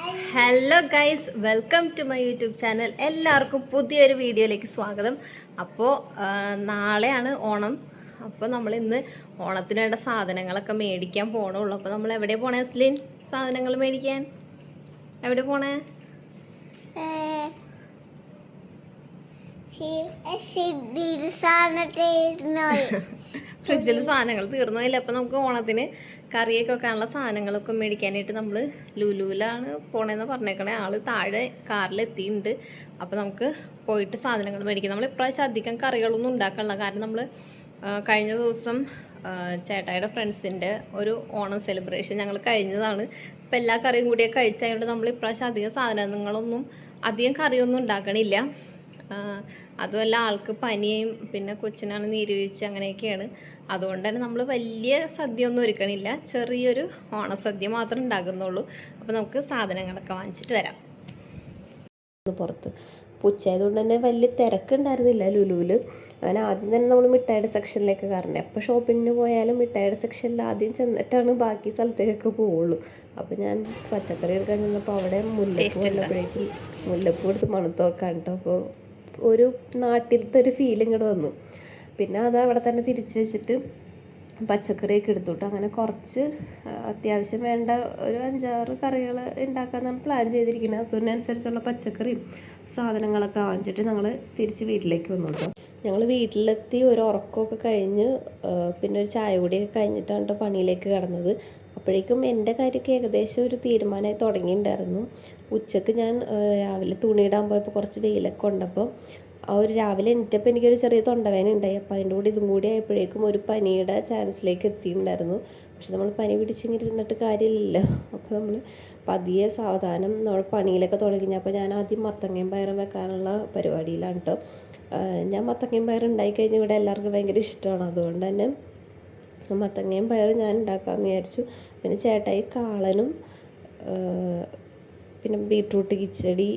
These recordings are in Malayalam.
Hello guys, welcome to my YouTube channel. എല്ലാവർക്കും പുതിയൊരു വീഡിയോയിലേക്ക് സ്വാഗതം. അപ്പോൾ നാളെയാണ് ഓണം. അപ്പോൾ നമ്മൾ ഇന്ന് ഓണത്തിന് വേണ്ട സാധനങ്ങളൊക്കെ മേടിക്കാൻ പോകണുള്ളൂ. അപ്പോൾ നമ്മൾ എവിടെ പോണേ അസ്ലിൻ? സാധനങ്ങൾ മേടിക്കാൻ എവിടെ പോണേ? ഫ്രിഡ്ജിൽ സാധനങ്ങൾ തീർന്നില്ല. അപ്പോൾ നമുക്ക് ഓണത്തിന് കറിയൊക്കെ വെക്കാനുള്ള സാധനങ്ങളൊക്കെ മേടിക്കാനായിട്ട് നമ്മൾ ലുലുവിലാണ് പോണേന്ന് പറഞ്ഞേക്കണേ. ആള് താഴെ കാറിലെത്തിയിട്ടുണ്ട്. അപ്പോൾ നമുക്ക് പോയിട്ട് സാധനങ്ങൾ മേടിക്കാം. നമ്മൾ ഇപ്രാവശ്യം അധികം കറികളൊന്നും ഉണ്ടാക്കാനുള്ള കാരണം നമ്മൾ കഴിഞ്ഞ ദിവസം ചേട്ടായിയുടെ ഫ്രണ്ട്സിൻ്റെ ഒരു ഓണം സെലിബ്രേഷൻ ഞങ്ങൾ കഴിഞ്ഞതാണ്. അപ്പോൾ എല്ലാ കറിയും കൂടിയൊക്കെ കഴിച്ചതുകൊണ്ട് നമ്മൾ ഇപ്രാവശ്യം അധികം കറിയൊന്നും ഉണ്ടാക്കണില്ല. അതുമല്ല, ആൾക്ക് പനിയും പിന്നെ കൊച്ചിനാണ് നീരുവീഴ്ച, അങ്ങനെയൊക്കെയാണ്. അതുകൊണ്ട് തന്നെ നമ്മൾ വലിയ സദ്യ ഒന്നും ഒരുക്കണില്ല. ചെറിയൊരു ഓണസദ്യ മാത്രം ഉണ്ടാക്കുന്നുള്ളൂ. അപ്പോൾ നമുക്ക് സാധനങ്ങളൊക്കെ വാങ്ങിച്ചിട്ട് വരാം. പുറത്ത് ഉച്ചയായതുകൊണ്ട് തന്നെ വലിയ തിരക്കുണ്ടായിരുന്നില്ല ലുലുവിൽ. അങ്ങനെ ആദ്യം തന്നെ നമ്മൾ മിഠായിയുടെ സെക്ഷനിലേക്ക് കയറണേ. അപ്പോൾ ഷോപ്പിങ്ങിന് പോയാലും മിഠായിയുടെ സെക്ഷനിൽ ആദ്യം ചെന്നിട്ടാണ് ബാക്കി സ്ഥലത്തേക്കൊക്കെ പോവുള്ളൂ. അപ്പോൾ ഞാൻ പച്ചക്കറി എടുക്കാൻ ചെന്നപ്പോൾ അവിടെ മുല്ലപ്പൂ വന്നപ്പോഴേക്കും മുല്ലപ്പൂ എടുത്ത് മണത്ത് നോക്കാൻ കേട്ടോ. അപ്പോൾ ഒരു നാട്ടിലത്തെ ഒരു ഫീൽ ഇങ്ങോട്ട് വന്നു. പിന്നെ അത് അവിടെ തന്നെ തിരിച്ച് വെച്ചിട്ട് പച്ചക്കറിയൊക്കെ എടുത്തുട്ടോ. അങ്ങനെ കുറച്ച് അത്യാവശ്യം വേണ്ട ഒരു 5-6 കറികൾ ഉണ്ടാക്കാനാണ് പ്ലാൻ ചെയ്തിരിക്കുന്നത്. അതിനനുസരിച്ചുള്ള പച്ചക്കറിയും സാധനങ്ങളൊക്കെ വാങ്ങിച്ചിട്ട് ഞങ്ങൾ തിരിച്ച് വീട്ടിലേക്ക് വന്നു കേട്ടോ. ഞങ്ങൾ വീട്ടിലെത്തി ഒരു ഉറക്കമൊക്കെ കഴിഞ്ഞ് പിന്നെ ഒരു ചായ കൂടിയൊക്കെ കഴിഞ്ഞിട്ടാണ് കേട്ടോ പണിയിലേക്ക് കിടന്നത്. അപ്പോഴേക്കും എൻ്റെ കാര്യമൊക്കെ ഏകദേശം ഒരു തീരുമാനമായി തുടങ്ങിയിട്ടുണ്ടായിരുന്നു. ഉച്ചക്ക് ഞാൻ രാവിലെ തുണിയിടാൻ പോയപ്പോൾ കുറച്ച് വെയിലൊക്കെ ഉണ്ടപ്പോൾ ആ ഒരു രാവിലെ എണീറ്റപ്പോൾ എനിക്കൊരു ചെറിയ തൊണ്ടവേദന ഉണ്ടായി. അപ്പോൾ അതിൻ്റെ കൂടി ഇതും കൂടി ആയപ്പോഴേക്കും ഒരു പനിയുടെ ചാൻസിലേക്ക് എത്തിയിട്ടുണ്ടായിരുന്നു. പക്ഷെ നമ്മൾ പനി പിടിച്ചിങ്ങനെ ഇരുന്നിട്ട് കാര്യമില്ലല്ലോ. അപ്പോൾ നമ്മൾ പതിയെ സാവധാനം നമ്മൾ പണിയിലൊക്കെ തുടങ്ങി. അപ്പോൾ ഞാൻ ആദ്യം മത്തങ്ങയും പയറും വെക്കാനുള്ള പരിപാടിയിലാണ് കേട്ടോ. ഞാൻ മത്തങ്ങയും പയറും ഉണ്ടായിക്കഴിഞ്ഞാൽ ഇവിടെ എല്ലാവർക്കും ഭയങ്കര ഇഷ്ടമാണ്. അതുകൊണ്ട് തന്നെ മത്തങ്ങയും പയറും ഞാൻ ഉണ്ടാക്കാമെന്ന് വിചാരിച്ചു. പിന്നെ ചേട്ടായി കാളനും പിന്നെ ബീട്രൂട്ട് കിച്ചടി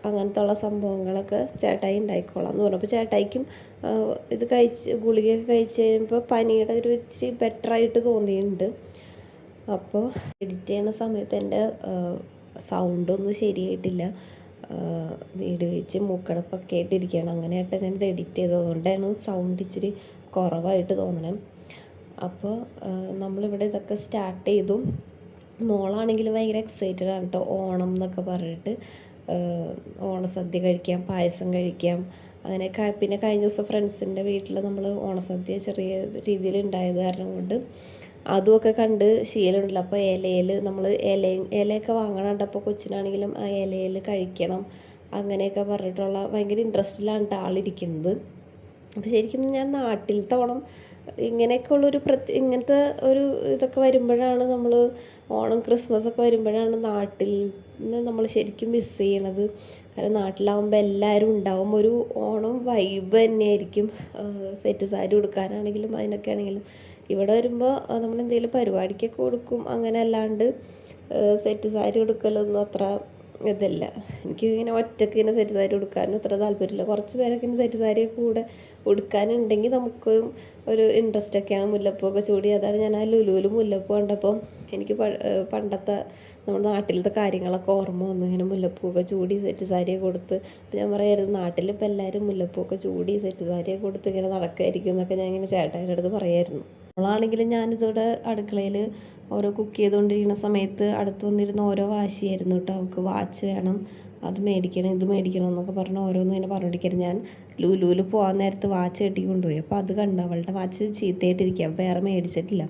അങ്ങനത്തെ ഉള്ള സംഭവങ്ങളൊക്കെ ചേട്ടായി ഉണ്ടായിക്കോളാം എന്ന് പറഞ്ഞപ്പോൾ ചേട്ടായിക്കും ഇത് ഗുളികയൊക്കെ കഴിച്ച് കഴിയുമ്പോൾ പനിയുടെ ഒരു ഇച്ചിരി ബെറ്ററായിട്ട് തോന്നിയിട്ടുണ്ട്. അപ്പോൾ എഡിറ്റ് ചെയ്യുന്ന സമയത്ത് എൻ്റെ സൗണ്ടൊന്നും ശരിയായിട്ടില്ല. നീരുവീഴ്ച മൂക്കടപ്പൊക്കെ ആയിട്ടിരിക്കുകയാണ്. അങ്ങനെയായിട്ട് ഞാനിത് എഡിറ്റ് ചെയ്തതുകൊണ്ടാണ് സൗണ്ട് ഇച്ചിരി കുറവായിട്ട് തോന്നണേ. അപ്പോൾ നമ്മളിവിടെ ഇതൊക്കെ സ്റ്റാർട്ട് ചെയ്തു. മോളാണെങ്കിലും ഭയങ്കര എക്സൈറ്റഡ് ആണ് കേട്ടോ. ഓണം എന്നൊക്കെ പറഞ്ഞിട്ട് ഓണസദ്യ കഴിക്കാം, പായസം കഴിക്കാം, അങ്ങനെ. പിന്നെ കഴിഞ്ഞ ദിവസം ഫ്രണ്ട്സിൻ്റെ വീട്ടിൽ നമ്മൾ ഓണസദ്യ ചെറിയ രീതിയിൽ ഉണ്ടായത് കാരണം കൊണ്ട് അതുമൊക്കെ കണ്ട് ശീലമുണ്ടല്ലോ. അപ്പോൾ നമ്മൾ ഇലയൊക്കെ വാങ്ങണം. അപ്പോൾ കൊച്ചിനാണെങ്കിലും ആ ഇലയിൽ കഴിക്കണം അങ്ങനെയൊക്കെ പറഞ്ഞിട്ടുള്ള ഭയങ്കര ഇൻട്രസ്റ്റിലാണ് ആളിരിക്കുന്നത്. അപ്പോൾ ശരിക്കും ഞാൻ നാട്ടിലത്തെ ഓണം ഇങ്ങനെയൊക്കെ ഉള്ളൊരു ഇങ്ങനത്തെ ഒരു ഇതൊക്കെ വരുമ്പോഴാണ് നമ്മൾ ഓണം ക്രിസ്മസൊക്കെ വരുമ്പോഴാണ് നാട്ടിൽ നിന്ന് നമ്മൾ ശരിക്കും മിസ് ചെയ്യണത്. കാരണം നാട്ടിലാവുമ്പോൾ എല്ലാവരും ഉണ്ടാവും. ഒരു ഓണം വൈബ് തന്നെയായിരിക്കും. സെറ്റ് സാരി ഉടുക്കാനാണെങ്കിലും അതിനൊക്കെ ആണെങ്കിലും. ഇവിടെ വരുമ്പോൾ നമ്മൾ എന്തെങ്കിലും പരിപാടിക്കൊക്കെ കൊടുക്കും, അങ്ങനെ അല്ലാണ്ട് സെറ്റ് സാരി ഉടുക്കലൊന്നും അത്ര ഇതല്ല. എനിക്ക് ഇങ്ങനെ ഒറ്റയ്ക്ക് ഇങ്ങനെ സെറ്റ് സാരി ഉടുക്കാനും അത്ര താല്പര്യമില്ല. കുറച്ച് പേരൊക്കെ ഇങ്ങനെ സെറ്റ് സാരിയൊക്കെ കൂടെ ഉടുക്കാനുണ്ടെങ്കിൽ നമുക്ക് ഒരു ഇൻട്രസ്റ്റ് ഒക്കെയാണ്. മുല്ലപ്പൂവൊക്കെ ചൂടി, അതാണ് ഞാൻ ആ ലുലുവിൽ മുല്ലപ്പൂ കണ്ടപ്പോൾ എനിക്ക് പണ്ടത്തെ നമ്മുടെ നാട്ടിലത്തെ കാര്യങ്ങളൊക്കെ ഓർമ്മ വന്നു. ഇങ്ങനെ മുല്ലപ്പൂവൊക്കെ ചൂടി സെറ്റ് സാരിയൊക്കെ കൊടുത്ത്. അപ്പോൾ ഞാൻ പറയായിരുന്നു നാട്ടിലിപ്പോൾ എല്ലാവരും മുല്ലപ്പൂവൊക്കെ ചൂടി സെറ്റ് സാരിയൊക്കെ കൊടുത്ത് ഇങ്ങനെ നടക്കുമായിരിക്കും എന്നൊക്കെ ഞാൻ ഇങ്ങനെ ചേട്ടായിൻ്റെ അടുത്ത് പറയായിരുന്നു. നമ്മളാണെങ്കിലും ഞാനിതോടെ അടുക്കളയിൽ ഓരോ കുക്ക് ചെയ്തുകൊണ്ടിരിക്കുന്ന സമയത്ത് അടുത്ത് വന്നിരുന്ന ഓരോ വാശിയായിരുന്നു കേട്ടോ. അവൾക്ക് വാച്ച് വേണം, അത് മേടിക്കണം, ഇത് മേടിക്കണം എന്നൊക്കെ പറഞ്ഞ് ഓരോന്നും ഇങ്ങനെ പറഞ്ഞിരിക്കരുത്. ഞാൻ ലുലുവിൽ പോകാൻ നേരത്ത് വാച്ച് കെട്ടി കൊണ്ടുപോയി. അപ്പോൾ അത് കണ്ടു, അവളുടെ വാച്ച് ചീത്തയായിട്ടിരിക്കുക, വേറെ മേടിച്ചിട്ടില്ല.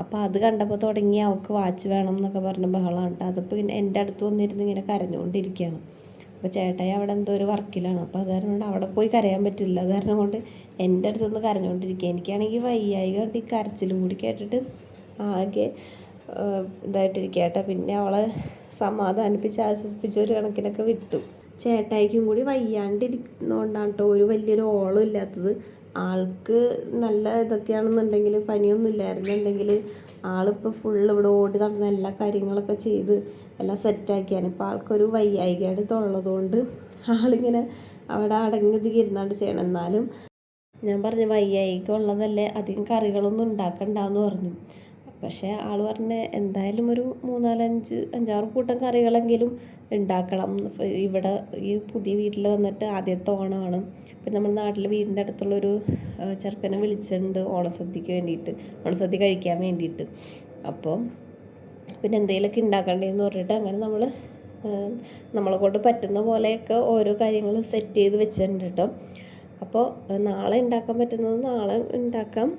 അപ്പോൾ അത് കണ്ടപ്പോൾ തുടങ്ങി അവൾക്ക് വാച്ച് വേണം എന്നൊക്കെ പറഞ്ഞ് ബഹളമാണ് കേട്ടോ. അതിപ്പോൾ എൻ്റെ അടുത്ത് വന്നിരുന്ന് ഇങ്ങനെ കരഞ്ഞുകൊണ്ടിരിക്കുകയാണ്. അപ്പോൾ ചേട്ടായി അവിടെ എന്തോ ഒരു വർക്കിലാണ്. അപ്പോൾ അത് കാരണം കൊണ്ട് അവിടെ പോയി കരയാൻ പറ്റില്ല. അത് കാരണം കൊണ്ട് എൻ്റെ അടുത്തുനിന്ന് കരഞ്ഞുകൊണ്ടിരിക്കുക. എനിക്കാണെങ്കിൽ വയ്യായി കണ്ട് ഈ കരച്ചിലും കൂടി കേട്ടിട്ട് ആകെ ഇതായിട്ടിരിക്കുക കേട്ടോ. പിന്നെ അവളെ സമാധാനിപ്പിച്ച് ആശ്വസിപ്പിച്ച് ഒരു കണക്കിനൊക്കെ വിട്ടു. ചേട്ടായിക്കും കൂടി വയ്യാണ്ടിരിക്കുന്നതുകൊണ്ടാണ് കേട്ടോ ഒരു വലിയൊരു ഓളം ഇല്ലാത്തത്. ആൾക്ക് നല്ല ഇതൊക്കെയാണെന്നുണ്ടെങ്കിൽ, പനിയൊന്നും ഇല്ലായിരുന്നുണ്ടെങ്കിൽ ആളിപ്പോൾ ഫുള്ള് ഇവിടെ ഓടി നടന്ന എല്ലാ കാര്യങ്ങളൊക്കെ ചെയ്ത് എല്ലാം സെറ്റാക്കിയാണ്. ഇപ്പോൾ ആൾക്കൊരു വയ്യായികയുടെ ഇതുള്ളതുകൊണ്ട് ആളിങ്ങനെ അവിടെ അടങ്ങിയൊതുക്കി ഇരുന്നാണ്ട് ചെയ്യണം. എന്നാലും ഞാൻ പറഞ്ഞു വയ്യായിക ഉള്ളതല്ലേ, അധികം കറികളൊന്നും ഉണ്ടാക്കണ്ടെന്ന് പറഞ്ഞു. പക്ഷേ ആൾ പറഞ്ഞ എന്തായാലും ഒരു 5-6 കൂട്ടം കറികളെങ്കിലും ഉണ്ടാക്കണം. ഇവിടെ ഈ പുതിയ വീട്ടിൽ വന്നിട്ട് ആദ്യത്തെ ഓണമാണ്. പിന്നെ നമ്മുടെ നാട്ടിൽ വീടിൻ്റെ അടുത്തുള്ളൊരു ചെറുക്കനെ വിളിച്ചിട്ടുണ്ട് ഓണസദ്യക്ക് വേണ്ടിയിട്ട്, ഓണസദ്യ കഴിക്കാൻ വേണ്ടിയിട്ട്. അപ്പോൾ പിന്നെ എന്തെങ്കിലുമൊക്കെ ഉണ്ടാക്കണ്ടേന്ന് പറഞ്ഞിട്ട് അങ്ങനെ നമ്മളെ കൊണ്ട് പറ്റുന്ന പോലെയൊക്കെ ഓരോ കാര്യങ്ങൾ സെറ്റ് ചെയ്ത് വെച്ചിട്ടുണ്ട് കേട്ടോ. അപ്പോൾ നാളെ ഉണ്ടാക്കാൻ പറ്റുന്നത് നാളെ ഉണ്ടാക്കാം,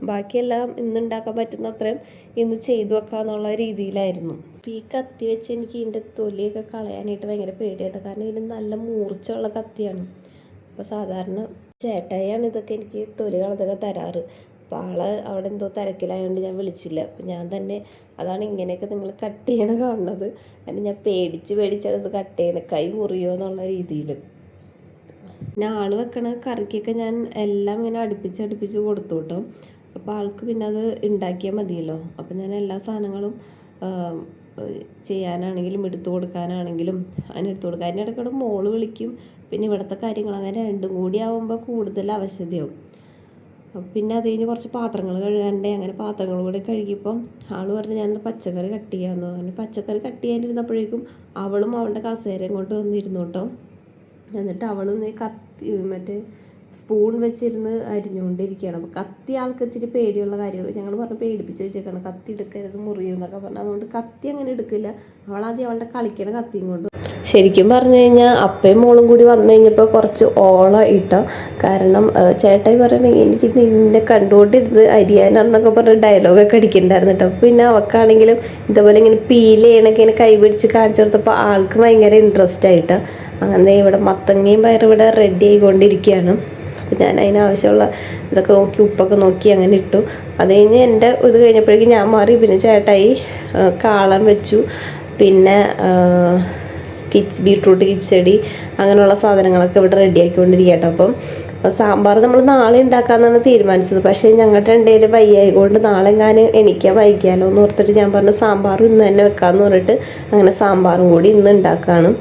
ബാക്കിയെല്ലാം ഇന്ന് ഉണ്ടാക്കാൻ പറ്റുന്ന അത്രയും ഇന്ന് ചെയ്തു വെക്കാമെന്നുള്ള രീതിയിലായിരുന്നു. അപ്പോൾ ഈ കത്തി വെച്ച് എനിക്ക് ഇതിൻ്റെ തൊലിയൊക്കെ കളയാനായിട്ട് ഭയങ്കര പേടിയായിട്ട്, കാരണം ഇതിന് നല്ല മൂർച്ചയുള്ള കത്തിയാണ്. അപ്പോൾ സാധാരണ ചേട്ടായിയാണ് ഇതൊക്കെ എനിക്ക് തൊലി കളഞ്ഞൊക്കെ തരാറ്. അപ്പോൾ അവിടെ എന്തോ തിരക്കിലായതുകൊണ്ട് ഞാൻ വിളിച്ചില്ല. അപ്പോൾ ഞാൻ തന്നെ അതാണ് ഇങ്ങനെയൊക്കെ നിങ്ങൾ കട്ട് ചെയ്യണ കാണുന്നത്. കാരണം ഞാൻ പേടിച്ചാണ് ഇത് കട്ട് ചെയ്യണത്, കൈ മുറിയോ എന്നുള്ള രീതിയിൽ. പിന്നെ ആൾ വെക്കണ കറിക്കൊക്കെ ഞാൻ എല്ലാം ഇങ്ങനെ അടുപ്പിച്ച് കൊടുത്തു കേട്ടോ. അപ്പോൾ ആൾക്ക് പിന്നെ അത് ഉണ്ടാക്കിയാൽ മതിയല്ലോ. അപ്പോൾ ഞാൻ എല്ലാ സാധനങ്ങളും ചെയ്യാനാണെങ്കിലും എടുത്തു കൊടുക്കാനാണെങ്കിലും അതിനെടുത്തു കൊടുക്കുക. അതിൻ്റെ ഇടയ്ക്കൂടെ മോള് വിളിക്കും. പിന്നെ ഇവിടുത്തെ കാര്യങ്ങൾ അങ്ങനെ രണ്ടും കൂടി ആകുമ്പോൾ കൂടുതൽ അവശതയാവും. പിന്നെ അത് കഴിഞ്ഞ് കുറച്ച് പാത്രങ്ങൾ കഴുകാനുണ്ട്. അങ്ങനെ പാത്രങ്ങൾ കൂടി കഴുകിയപ്പം ആൾ പറഞ്ഞ് ഞാൻ പച്ചക്കറി കട്ട് ചെയ്യാമെന്ന് പറഞ്ഞു. പച്ചക്കറി കട്ട് ചെയ്യാനിരുന്നപ്പോഴേക്കും അവളും അവളുടെ കസേരയും കൊണ്ട് വന്നിരുന്നു കേട്ടോ. എന്നിട്ട് അവളും മറ്റേ സ്പൂൺ വെച്ചിരുന്ന് അരിഞ്ഞുകൊണ്ടിരിക്കുകയാണ്. അപ്പോൾ കത്തി ആൾക്ക് ഇത്തിരി പേടിയുള്ള കാര്യം. ഞങ്ങൾ പറഞ്ഞ് പേടിപ്പിച്ച് വെച്ചേക്കാണ്, കത്തി എടുക്കരുത് മുറിയും എന്നൊക്കെ പറഞ്ഞു. അതുകൊണ്ട് കത്തി അങ്ങനെ എടുക്കില്ല. അവളാദ്യം അവളുടെ കളിക്കണ കത്തിയും കൊണ്ട്. ശരിക്കും പറഞ്ഞു കഴിഞ്ഞാൽ അപ്പയും മോളും കൂടി വന്നു കഴിഞ്ഞപ്പോൾ കുറച്ച് ഓളം ഇട്ടോ. കാരണം ചേട്ടായി പറയണെങ്കിൽ എനിക്ക് നിന്നെ കണ്ടുകൊണ്ടിരുന്ന് അരിയാനാണെന്നൊക്കെ പറഞ്ഞ് ഡയലോഗൊക്കെ അടിക്കണ്ടായിരുന്നു കേട്ടോ. പിന്നെ അവൾക്കാണെങ്കിലും ഇതേപോലെ ഇങ്ങനെ പീൽ ചെയ്യണൊക്കെ ഇങ്ങനെ കൈ പിടിച്ച് കാണിച്ചു കൊടുത്തപ്പോൾ ആൾക്ക് ഭയങ്കര ഇൻട്രസ്റ്റ് ആയിട്ട്. അങ്ങനെ ഇവിടെ മത്തങ്ങയും പയറും ഇവിടെ റെഡി ആയിക്കൊണ്ടിരിക്കുകയാണ്. അപ്പോൾ ഞാൻ അതിനാവശ്യമുള്ള ഇതൊക്കെ നോക്കി ഉപ്പൊക്കെ നോക്കി അങ്ങനെ ഇട്ടു. അത് കഴിഞ്ഞ് എൻ്റെ ഇത് കഴിഞ്ഞപ്പോഴേക്കും ഞാൻ മാറി. പിന്നെ ചേട്ടായി കാളൻ വെച്ചു. പിന്നെ ബീട്രൂട്ട് കിച്ചടി അങ്ങനെയുള്ള സാധനങ്ങളൊക്കെ ഇവിടെ റെഡിയാക്കിക്കൊണ്ടിരിക്കുക കേട്ടോ. അപ്പം സാമ്പാർ നമ്മൾ നാളെ ഉണ്ടാക്കാമെന്നാണ് തീരുമാനിച്ചത്. പക്ഷേ ഞങ്ങളുടെ രണ്ടേലും വയ്യായതുകൊണ്ട് നാളെ എണീക്കാൻ വൈകിയാലോ എന്ന് ഓർത്തിട്ട് ഞാൻ പറഞ്ഞു സാമ്പാറും ഇന്ന് തന്നെ വെക്കാമെന്ന് പറഞ്ഞിട്ട് അങ്ങനെ സാമ്പാറും കൂടി ഇന്ന് ഉണ്ടാക്കുകയാണ്.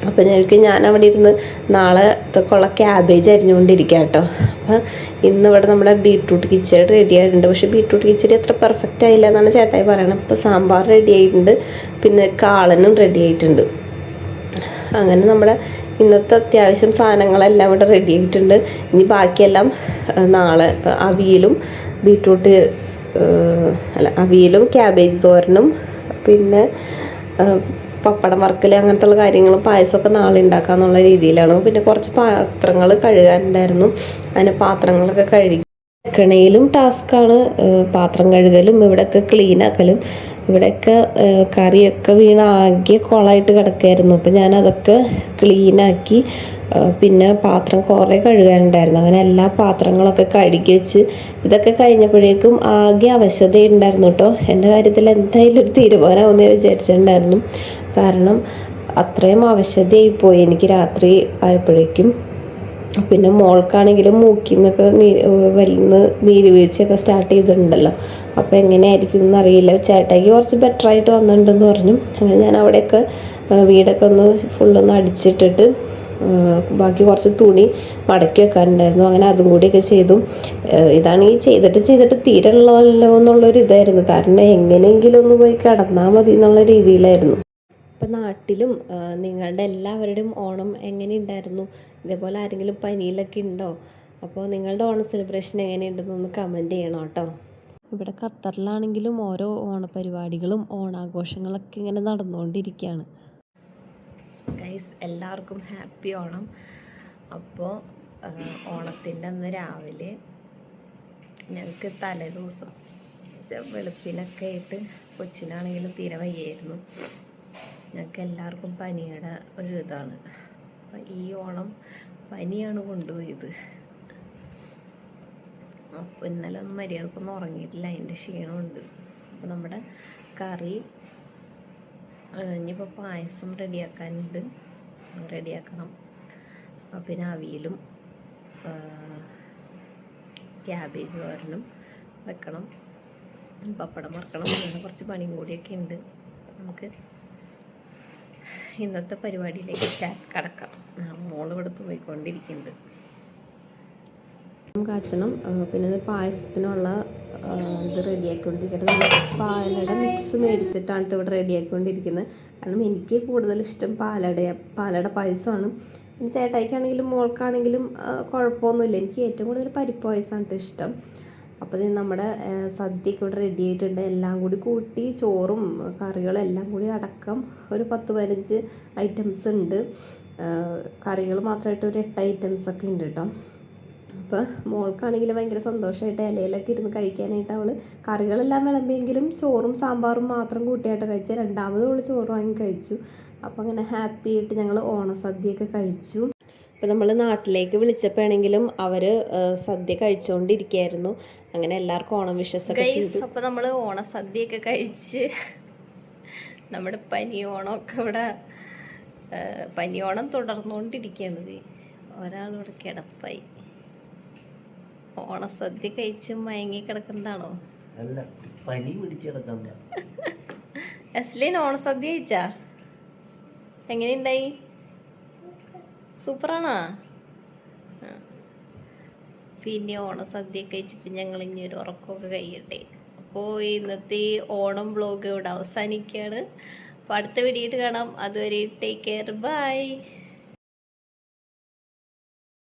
അപ്പോൾ ഞാൻ അവിടെ ഇരുന്ന് നാളെത്തേക്കുള്ള ക്യാബേജ് അരിഞ്ഞുകൊണ്ടിരിക്കുക കേട്ടോ. അപ്പോൾ ഇന്നിവിടെ നമ്മുടെ ബീട്രൂട്ട് കിച്ചടി റെഡി ആയിട്ടുണ്ട്. പക്ഷേ ബീട്രൂട്ട് കിച്ചടി അത്ര പെർഫെക്റ്റ് ആയില്ല എന്നാണ് ചേട്ടായി പറയണത്. അപ്പോൾ സാമ്പാർ റെഡി ആയിട്ടുണ്ട്, പിന്നെ കാളനും റെഡി ആയിട്ടുണ്ട്. അങ്ങനെ നമ്മുടെ ഇന്നത്തെ അത്യാവശ്യം സാധനങ്ങളെല്ലാം ഇവിടെ റെഡി ആയിട്ടുണ്ട്. ഇനി ബാക്കിയെല്ലാം നാളെ അവിയലും ക്യാബേജ് തോരനും പിന്നെ പപ്പടം വറുക്കൽ അങ്ങനത്തെ കാര്യങ്ങളും പായസമൊക്കെ നാളെ ഉണ്ടാക്കാമെന്നുള്ള രീതിയിലാണ്. പിന്നെ കുറച്ച് പാത്രങ്ങൾ കഴുകാനുണ്ടായിരുന്നു. അതിന് പാത്രങ്ങളൊക്കെ കഴുകണയിലും ടാസ്ക്കാണ്, പാത്രം കഴുകലും ഇവിടെയൊക്കെ ക്ലീനാക്കലും. ഇവിടെയൊക്കെ കറിയൊക്കെ ആകെ കുളമായിട്ട് കിടക്കുമായിരുന്നു. അപ്പോൾ ഞാനതൊക്കെ ക്ലീനാക്കി. പിന്നെ പാത്രം കുറേ കഴുകാനുണ്ടായിരുന്നു. അങ്ങനെ എല്ലാ പാത്രങ്ങളൊക്കെ കഴുകി വെച്ച് ഇതൊക്കെ കഴിഞ്ഞപ്പോഴേക്കും ആകെ അവശതയുണ്ടായിരുന്നു കേട്ടോ. എൻ്റെ കാര്യത്തിൽ എന്തായാലും ഒരു തീരുമാനമാവുമെന്ന് വിചാരിച്ചിട്ടുണ്ടായിരുന്നു. കാരണം അത്രയും അവശതയായിപ്പോയി എനിക്ക് രാത്രി ആയപ്പോഴേക്കും. പിന്നെ മോൾക്കാണെങ്കിലും മൂക്കിൽ നിന്നൊക്കെ നീര് വീഴ്ചയൊക്കെ സ്റ്റാർട്ട് ചെയ്തിട്ടുണ്ടല്ലോ. അപ്പോൾ എങ്ങനെയായിരിക്കും എന്നറിയില്ല. ചേട്ടായിക്ക് കുറച്ച് ബെറ്ററായിട്ട് വന്നിട്ടുണ്ടെന്ന് പറഞ്ഞു. അങ്ങനെ ഞാൻ അവിടെയൊക്കെ വീടൊക്കെ ഫുള്ളൊന്ന് അടിച്ചിട്ടിട്ട് ബാക്കി കുറച്ച് തുണി മടക്കി വെക്കാനുണ്ടായിരുന്നു. അങ്ങനെ അതും കൂടിയൊക്കെ ചെയ്തു. ഇതാണെങ്കിൽ ചെയ്തിട്ട് തീരണല്ലോ എന്നുള്ളൊരു ഇതായിരുന്നു. കാരണം എങ്ങനെയെങ്കിലും ഒന്ന് പോയി കിടന്നാൽ മതി എന്നുള്ള രീതിയിലായിരുന്നു. അപ്പോൾ നാട്ടിലും നിങ്ങളുടെ എല്ലാവരുടെയും ഓണം എങ്ങനെയുണ്ടായിരുന്നു? ഇതേപോലെ ആരെങ്കിലും പനിയിലൊക്കെ ഉണ്ടോ? അപ്പോൾ നിങ്ങളുടെ ഓണം സെലിബ്രേഷൻ എങ്ങനെയുണ്ടെന്നൊന്ന് കമൻറ്റ് ചെയ്യണം കേട്ടോ. ഇവിടെ ഖത്തറിലാണെങ്കിലും ഓരോ ഓണപരിപാടികളും ഓണാഘോഷങ്ങളൊക്കെ ഇങ്ങനെ നടന്നുകൊണ്ടിരിക്കുകയാണ്. ഗൈസ്, എല്ലാവർക്കും ഹാപ്പി ഓണം. അപ്പോൾ ഓണത്തിൻ്റെ അന്ന് രാവിലെ ഞങ്ങൾക്ക് തലേദിവസം വെളുപ്പിനൊക്കെ ആയിട്ട് കൊച്ചിനാണെങ്കിലും തീരെ വയ്യായിരുന്നു. ഞങ്ങൾക്ക് എല്ലാവർക്കും പനിയുടെ ഒരു ഇതാണ്. അപ്പം ഈ ഓണം പനിയാണ് കൊണ്ടുപോയത്. അപ്പോൾ ഇന്നലെ ഒന്നും മര്യാദക്കൊന്നും ഉറങ്ങിയിട്ടില്ല, അതിൻ്റെ ക്ഷീണമുണ്ട്. അപ്പോൾ നമ്മുടെ കറി ഇനിയിപ്പോൾ പായസം റെഡിയാക്കണം. പിന്നെ അവിയലും ക്യാബേജ് തോരനും വെക്കണം, പപ്പടം വറുക്കണം. അങ്ങനെ കുറച്ച് പണിയും കൂടിയൊക്കെ ഉണ്ട്. നമുക്ക് ഇന്നത്തെ പരിപാടിയിലേക്ക് കടക്കാം. മോളിവിടെ പോയിക്കൊണ്ടിരിക്കുന്നുണ്ട്. കാച്ചണം. പിന്നെ പായസത്തിനുള്ള ഇത് റെഡിയാക്കിക്കൊണ്ടിരിക്കുന്നത്. നമ്മൾ പാലട മിക്സ് മേടിച്ചിട്ടാണ് ഇവിടെ റെഡിയാക്കിക്കൊണ്ടിരിക്കുന്നത്. കാരണം എനിക്ക് കൂടുതൽ ഇഷ്ടം പാലട പായസമാണ്. പിന്നെ ചേട്ടായിക്കാണെങ്കിലും മോൾക്കാണെങ്കിലും കുഴപ്പമൊന്നുമില്ല. എനിക്ക് ഏറ്റവും കൂടുതൽ പരിപ്പ് പായസമാണ് ഇഷ്ടം. അപ്പോൾ നമ്മുടെ സദ്യയൊക്കെ ഇവിടെ റെഡി ആയിട്ടുണ്ട്. എല്ലാം കൂടി കൂട്ടി ചോറും കറികളും എല്ലാം കൂടി അടക്കം ഒരു 10-15 ഐറ്റംസ് ഉണ്ട്. കറികൾ മാത്രമായിട്ട് ഒരു 8 ഐറ്റംസൊക്കെ ഉണ്ട് കേട്ടോ. അപ്പോൾ മോൾക്കാണെങ്കിൽ ഭയങ്കര സന്തോഷമായിട്ട് ഇലയിലൊക്കെ ഇരുന്ന് കഴിക്കാനായിട്ട് അവൾ കറികളെല്ലാം വിളമ്പിയെങ്കിലും ചോറും സാമ്പാറും മാത്രം കൂട്ടിയായിട്ട് കഴിച്ച് രണ്ടാമത് അവൾ ചോറ് വാങ്ങി കഴിച്ചു. അപ്പോൾ അങ്ങനെ ഹാപ്പി ആയിട്ട് ഞങ്ങൾ ഓണസദ്യയൊക്കെ കഴിച്ചു. ഇപ്പോൾ നമ്മൾ നാട്ടിലേക്ക് വിളിച്ചപ്പോഴാണെങ്കിലും അവർ സദ്യ കഴിച്ചുകൊണ്ടിരിക്കുകയായിരുന്നു. അങ്ങനെ എല്ലാവർക്കും ഓണം വിഷസൊക്കെ ചെയ്തു. അപ്പോൾ നമ്മൾ ഓണസദ്യയൊക്കെ കഴിച്ച് നമ്മുടെ പനിയോണമൊക്കെ ഇവിടെ പനിയോണം തുടർന്നുകൊണ്ടിരിക്കുകയാണ്. ഒരാളിവിടെ കിടപ്പായി. ഓണസദ്യ കഴിച്ച് മയങ്ങി കിടക്കുന്നതാണോ? അല്ല, പനി പിടിച്ച് കിടക്കുന്ന. അസ്ലിൻ ഓണസദ്യ കഴിച്ചാ എങ്ങനെയുണ്ടായി? സൂപ്പറാണോ? പിന്നെ ഓണസദ്യ കഴിച്ചിട്ട് ഞങ്ങൾ ഇനി ഒരു ഉറക്കമൊക്കെ കഴിയട്ടെ. അപ്പോൾ ഇന്നത്തെ ഓണം വ്ലോഗ് ഇവിടെ അവസാനിക്കുകയാണ്. അപ്പോൾ അടുത്ത വീഡിയോയിട്ട് കാണാം. അതുവരെ ടേക്ക് കെയർ, ബൈ.